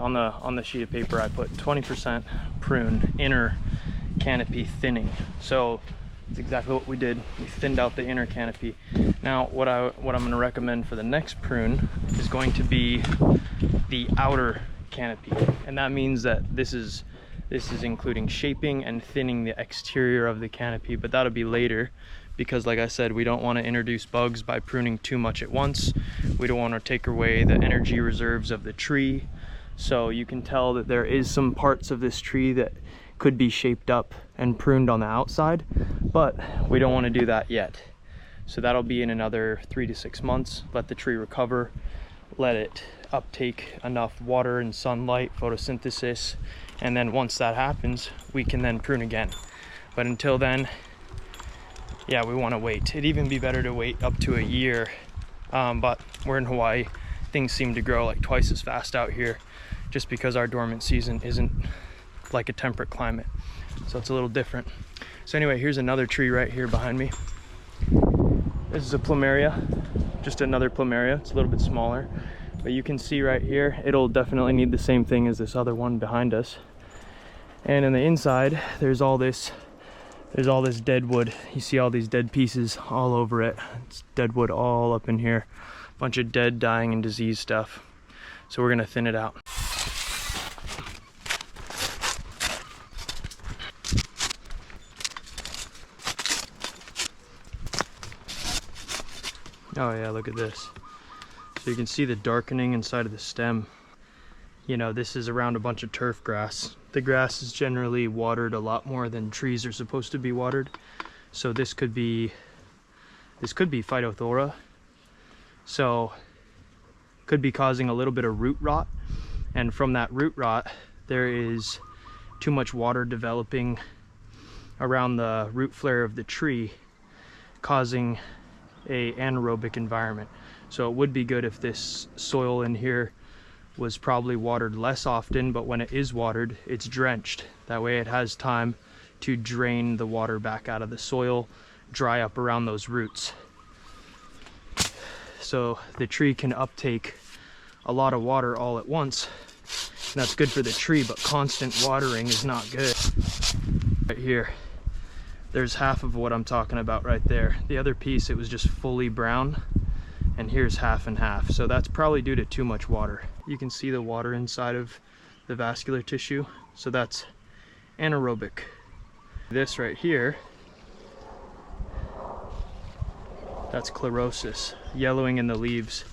on the sheet of paper I put 20% prune inner canopy thinning. So it's exactly what we did. We thinned out the inner canopy. Now what I'm going to recommend for the next prune is going to be the outer canopy, and that means that this is including shaping and thinning the exterior of the canopy, but that'll be later, because like I said, we don't want to introduce bugs by pruning too much at once. We don't want to take away the energy reserves of the tree. So you can tell that there is some parts of this tree that could be shaped up and pruned on the outside, but we don't want to do that yet. So that'll be in another 3 to 6 months. Let the tree recover, let it uptake enough water and sunlight, photosynthesis, and then once that happens, we can then prune again. But until then, yeah, we want to wait. It'd even be better to wait up to a year, but we're in Hawaii. Things seem to grow like twice as fast out here, just because our dormant season isn't like a temperate climate, so it's a little different. So anyway, here's another tree right here behind me. This is a plumeria, just another plumeria. It's a little bit smaller, but you can see right here, it'll definitely need the same thing as this other one behind us. And in the inside, there's all this dead wood. You see all these dead pieces all over it. It's dead wood all up in here. Bunch of dead, dying, and diseased stuff. So we're gonna thin it out. Oh yeah, look at this. So you can see the darkening inside of the stem. You know, this is around a bunch of turf grass. The grass is generally watered a lot more than trees are supposed to be watered. So this could be Phytophthora. So could be causing a little bit of root rot. And from that root rot, there is too much water developing around the root flare of the tree, causing a anaerobic environment. So it would be good if this soil in here was probably watered less often, but when it is watered, it's drenched. That way it has time to drain the water back out of the soil, dry up around those roots. So the tree can uptake a lot of water all at once. And that's good for the tree, but constant watering is not good. Right here, there's half of what I'm talking about right there. The other piece, it was just fully brown, and here's half and half. So that's probably due to too much water. You can see the water inside of the vascular tissue, so that's anaerobic. This right here, that's chlorosis, yellowing in the leaves.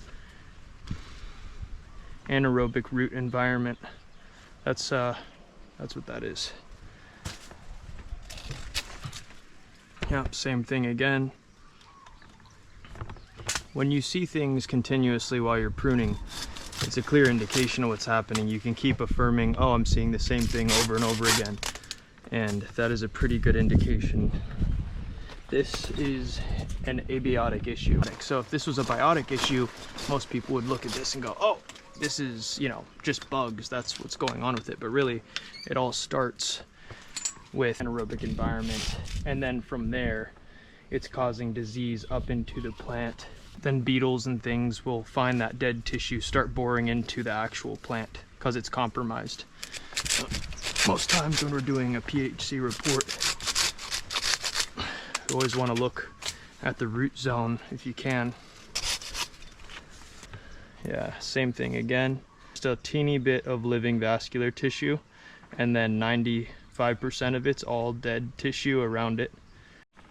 Anaerobic root environment. That's what that is. Yep, same thing again. When you see things continuously while you're pruning, it's a clear indication of what's happening. You can keep affirming, oh, I'm seeing the same thing over and over again. And that is a pretty good indication. This is an abiotic issue. So if this was a biotic issue, most people would look at this and go, oh, this is, you know, just bugs. That's what's going on with it. But really, it all starts with an anaerobic environment. And then from there, it's causing disease up into the plant. Then beetles and things will find that dead tissue, start boring into the actual plant because it's compromised. Most times when we're doing a PHC report, you always want to look at the root zone if you can. Yeah, same thing again. Just a teeny bit of living vascular tissue, and then 95% of it's all dead tissue around it.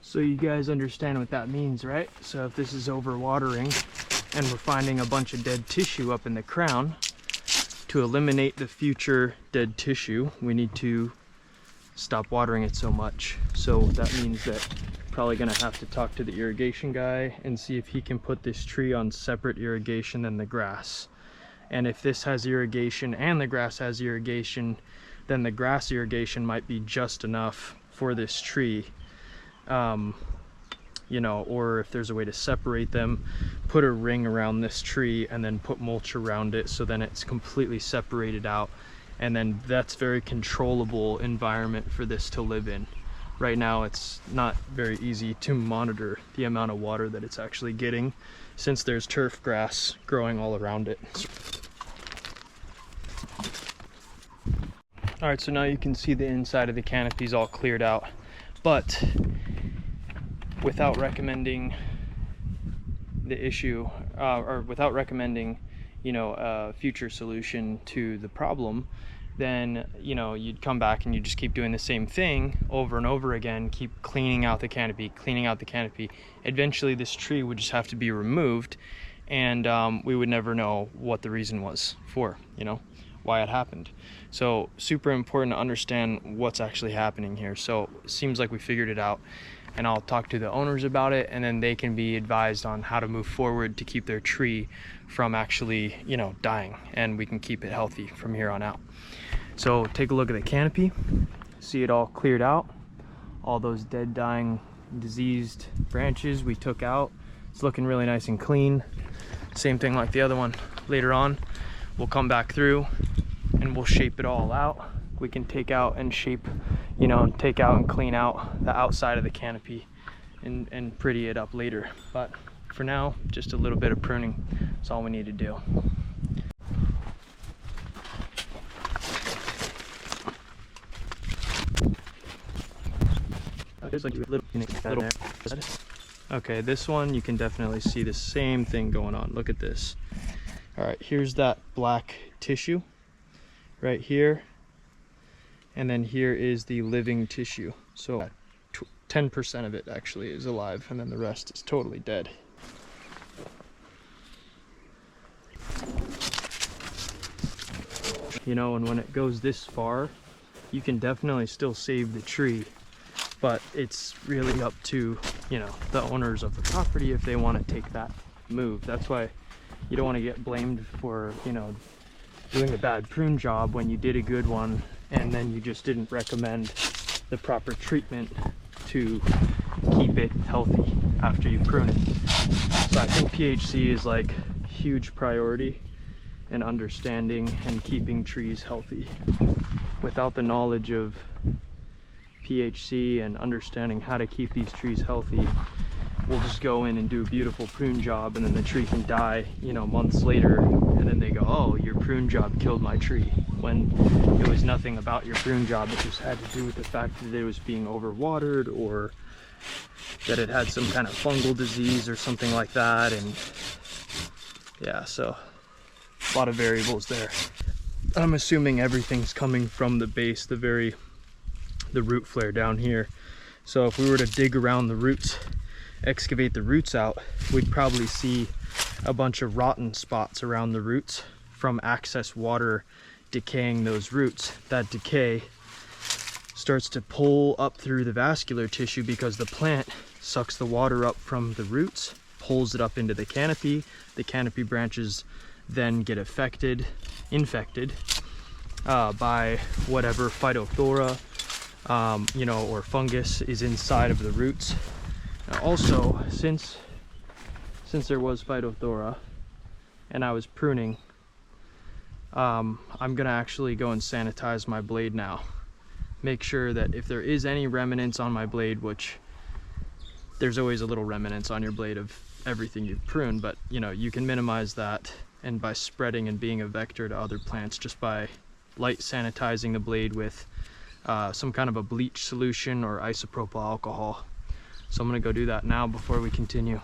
So you guys understand what that means, right? So if this is overwatering and we're finding a bunch of dead tissue up in the crown, to eliminate the future dead tissue, we need to stop watering it so much. So that means that probably gonna have to talk to the irrigation guy and see if he can put this tree on separate irrigation than the grass. And if this has irrigation and the grass has irrigation, then the grass irrigation might be just enough for this tree. You know, or if there's a way to separate them, put a ring around this tree and then put mulch around it, so then it's completely separated out, and then that's very controllable environment for this to live in. Right now it's not very easy to monitor the amount of water that it's actually getting, since there's turf grass growing all around it. All right, so now you can see the inside of the canopy is all cleared out, but without recommending the issue, or without recommending, you know, a future solution to the problem, then, you know, you'd come back and you just keep doing the same thing over and over again, keep cleaning out the canopy, cleaning out the canopy. Eventually this tree would just have to be removed, and we would never know what the reason was for, you know, why it happened. So super important to understand what's actually happening here. So it seems like we figured it out, and I'll talk to the owners about it, and then they can be advised on how to move forward to keep their tree from actually, you know, dying, and we can keep it healthy from here on out. So take a look at the canopy, see it all cleared out, all those dead, dying, diseased branches we took out. It's looking really nice and clean. Same thing like the other one. Later on we'll come back through and we'll shape it all out. We can take out and shape, you know, take out and clean out the outside of the canopy and pretty it up later. But for now, just a little bit of pruning is all we need to do. Okay, this one you can definitely see the same thing going on. Look at this. All right, here's that black tissue right here, and then here is the living tissue. So 10% of it actually is alive, and then the rest is totally dead. You know, and when it goes this far, you can definitely still save the tree, but it's really up to, you know, the owners of the property if they want to take that move. That's why you don't want to get blamed for, you know, doing a bad prune job when you did a good one and then you just didn't recommend the proper treatment to keep it healthy after you prune it. So I think PHC is like huge priority in understanding and keeping trees healthy. Without the knowledge of PHC and understanding how to keep these trees healthy, we'll just go in and do a beautiful prune job, and then the tree can die, you know, months later, and then they go, oh, your prune job killed my tree, when it was nothing about your prune job. It just had to do with the fact that it was being overwatered, or that it had some kind of fungal disease or something like that. And yeah, so a lot of variables there. I'm assuming everything's coming from the base, the root flare down here. So if we were to dig around the roots, excavate the roots out, we'd probably see a bunch of rotten spots around the roots from excess water decaying those roots. That decay starts to pull up through the vascular tissue because the plant sucks the water up from the roots, pulls it up into the canopy. The canopy branches then get infected by whatever phytophthora, you know, or fungus is inside of the roots. Now also, since there was phytophthora and I was pruning, I'm gonna actually go and sanitize my blade now. Make sure that if there is any remnants on my blade, which there's always a little remnants on your blade of everything you've pruned, but you know, you can minimize that, and by spreading and being a vector to other plants just by light sanitizing the blade with some kind of a bleach solution or isopropyl alcohol. So I'm gonna go do that now before we continue.